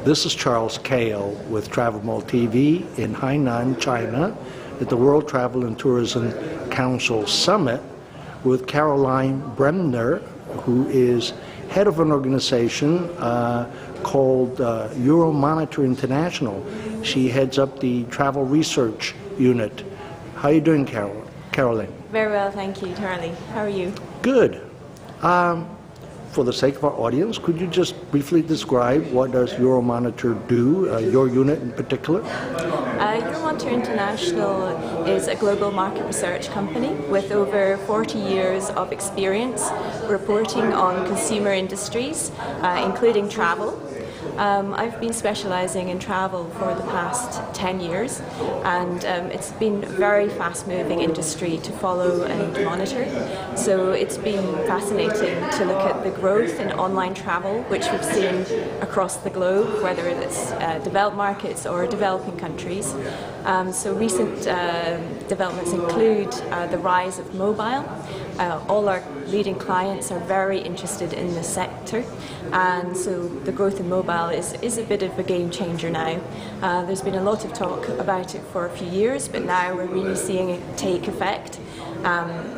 This is Charles Kao with TravelMole TV in Hainan, China, at the World Travel and Tourism Council Summit with Caroline Bremner, who is head of an organization called Euromonitor International. She heads up the travel research unit. How are you doing, Caroline? Very well, thank you, Charlie. How are you? Good. For the sake of our audience, could you just briefly describe what does Euromonitor do, your unit in particular? Euromonitor International is a global market research company with over 40 years of experience reporting on consumer industries, including travel. I've been specialising in travel for the past 10 years, and it's been a very fast-moving industry to follow and monitor. So it's been fascinating to look at the growth in online travel, which we've seen across the globe, whether it's developed markets or developing countries. So recent developments include the rise of mobile. All our leading clients are very interested in this sector, and so the growth in mobile is a bit of a game changer now. There's been a lot of talk about it for a few years, but now we're really seeing it take effect.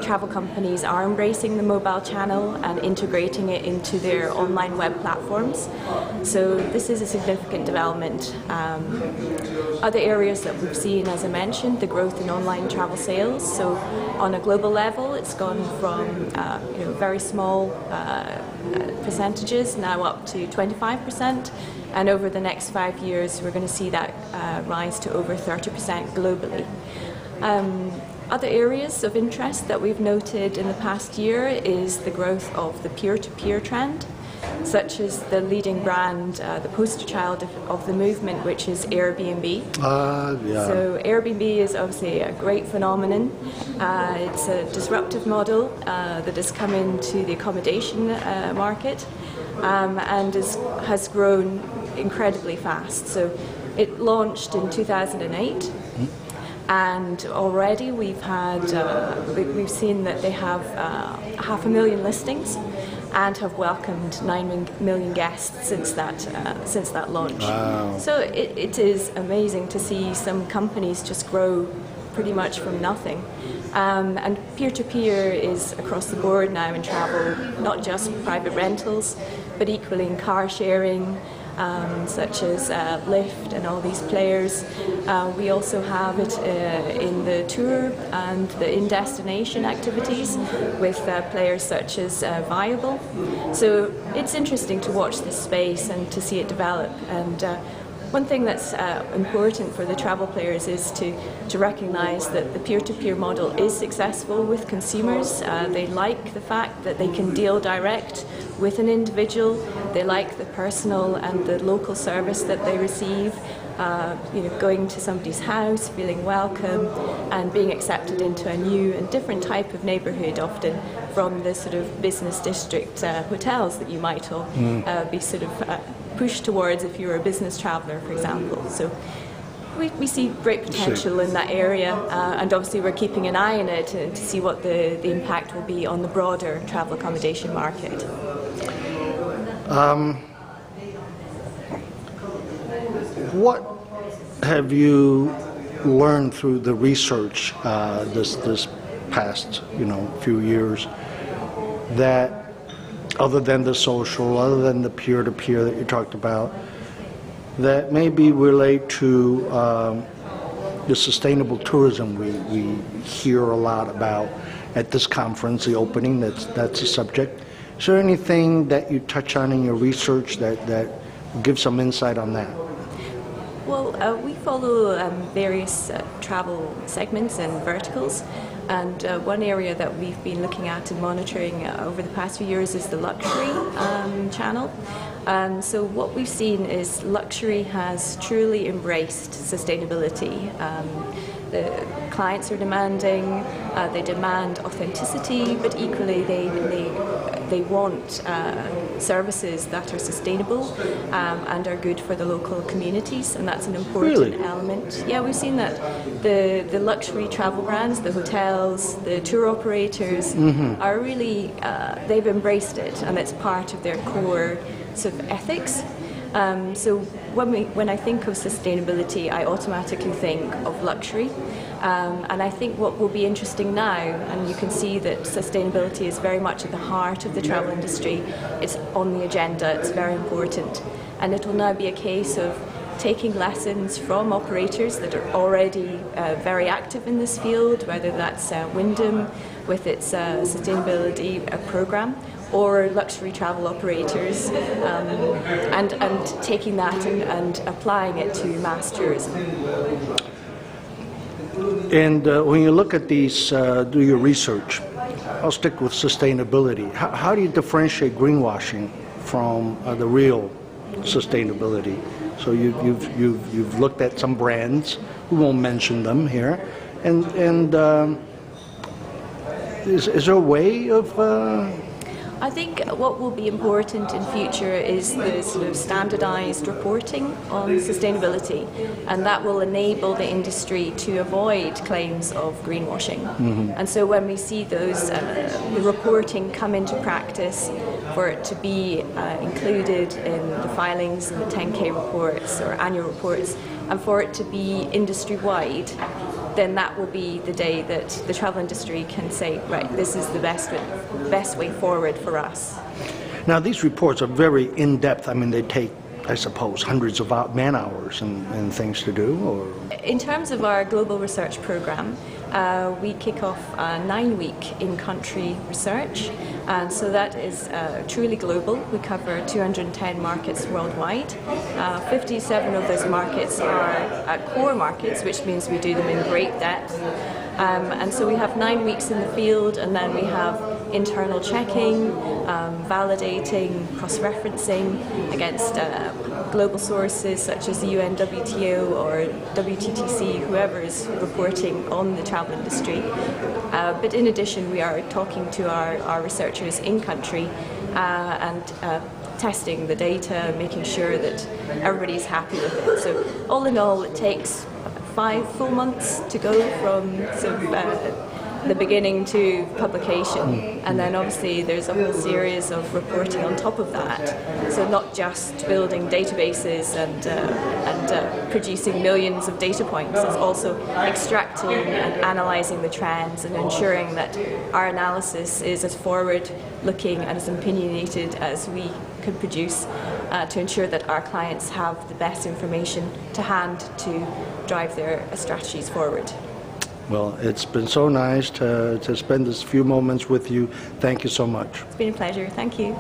Travel companies are embracing the mobile channel and integrating it into their online web platforms. So this is a significant development. Other areas that we've seen, as I mentioned, the growth in online travel sales. So on a global level, it's gone from very small percentages now up to 25%. And over the next 5 years, we're going to see that rise to over 30% globally. Other areas of interest that we've noted in the past year is the growth of the peer-to-peer trend, such as the leading brand, the poster child of the movement, which is Airbnb. Yeah. So Airbnb is obviously a great phenomenon. It's a disruptive model that has come into the accommodation market and has grown incredibly fast. So it launched in 2008. And already we've seen that they have 500,000 listings and have welcomed 9 million guests since that launch. Wow. So it is amazing to see some companies just grow pretty much from nothing. And peer-to-peer is across the board now in travel, not just private rentals, but equally in car sharing, such as Lyft and all these players. We also have it in the tour and the in-destination activities with players such as Viable. So it's interesting to watch this space and to see it develop. And one thing that's important for the travel players is to recognise that the peer-to-peer model is successful with consumers. They like the fact that they can deal direct with an individual. They like the personal and the local service that they receive. Going to somebody's house, feeling welcome, and being accepted into a new and different type of neighbourhood, often from the sort of business district hotels that you might all be sort of pushed towards if you're a business traveller, for example. So we see great potential in that area, and obviously we're keeping an eye on it to see what the impact will be on the broader travel accommodation market. What have you learned through the research this past few years that, other than the social, other than the peer-to-peer that you talked about, that maybe relate to the sustainable tourism we hear a lot about at this conference, the opening, that's a subject. Is there anything that you touch on in your research that gives some insight on that? Well, we follow various travel segments and verticals, and one area that we've been looking at and monitoring over the past few years is the luxury channel. So what we've seen is luxury has truly embraced sustainability. The clients are demanding, they demand authenticity, but equally they want services that are sustainable and are good for the local communities, and that's an important element. Yeah, we've seen that the luxury travel brands, the hotels, the tour operators are really, they've embraced it, and it's part of their core sort of ethics. So when I think of sustainability, I automatically think of luxury. And I think what will be interesting now, and you can see that sustainability is very much at the heart of the travel industry, it's on the agenda, it's very important. And it will now be a case of taking lessons from operators that are already very active in this field, whether that's Wyndham with its sustainability program, or luxury travel operators, and taking that and applying it to mass tourism. And when you look at these, do your research, I'll stick with sustainability. How do you differentiate greenwashing from the real sustainability? So you've looked at some brands, we won't mention them here, and is there a way of I think what will be important in future is the sort of standardised reporting on sustainability, and that will enable the industry to avoid claims of greenwashing. And so when we see those, the reporting come into practice, for it to be included in the filings in the 10K reports or annual reports, and for it to be industry-wide, then that will be the day that the travel industry can say, right, this is the best way forward for us. Now, these reports are very in-depth. I mean, they take, I suppose, hundreds of man-hours and things to do, or? In terms of our global research program, we kick off a 9-week in-country research, and so that is truly global. We cover 210 markets worldwide. 57 of those markets are core markets, which means we do them in great depth. And so we have 9 weeks in the field, and then we have internal checking, validating, cross-referencing against global sources such as the UN WTO or WTTC, whoever is reporting on the travel industry. But in addition, we are talking to our researchers in country and testing the data, making sure that everybody's happy with it. So all in all, it takes 5 full months to go from sort of the beginning to publication, and then obviously there's a whole series of reporting on top of that. So not just building databases and producing millions of data points, it's also extracting and analysing the trends and ensuring that our analysis is as forward-looking and as opinionated as we could produce to ensure that our clients have the best information to hand to drive their strategies forward. Well, it's been so nice to spend this few moments with you. Thank you so much. It's been a pleasure. Thank you.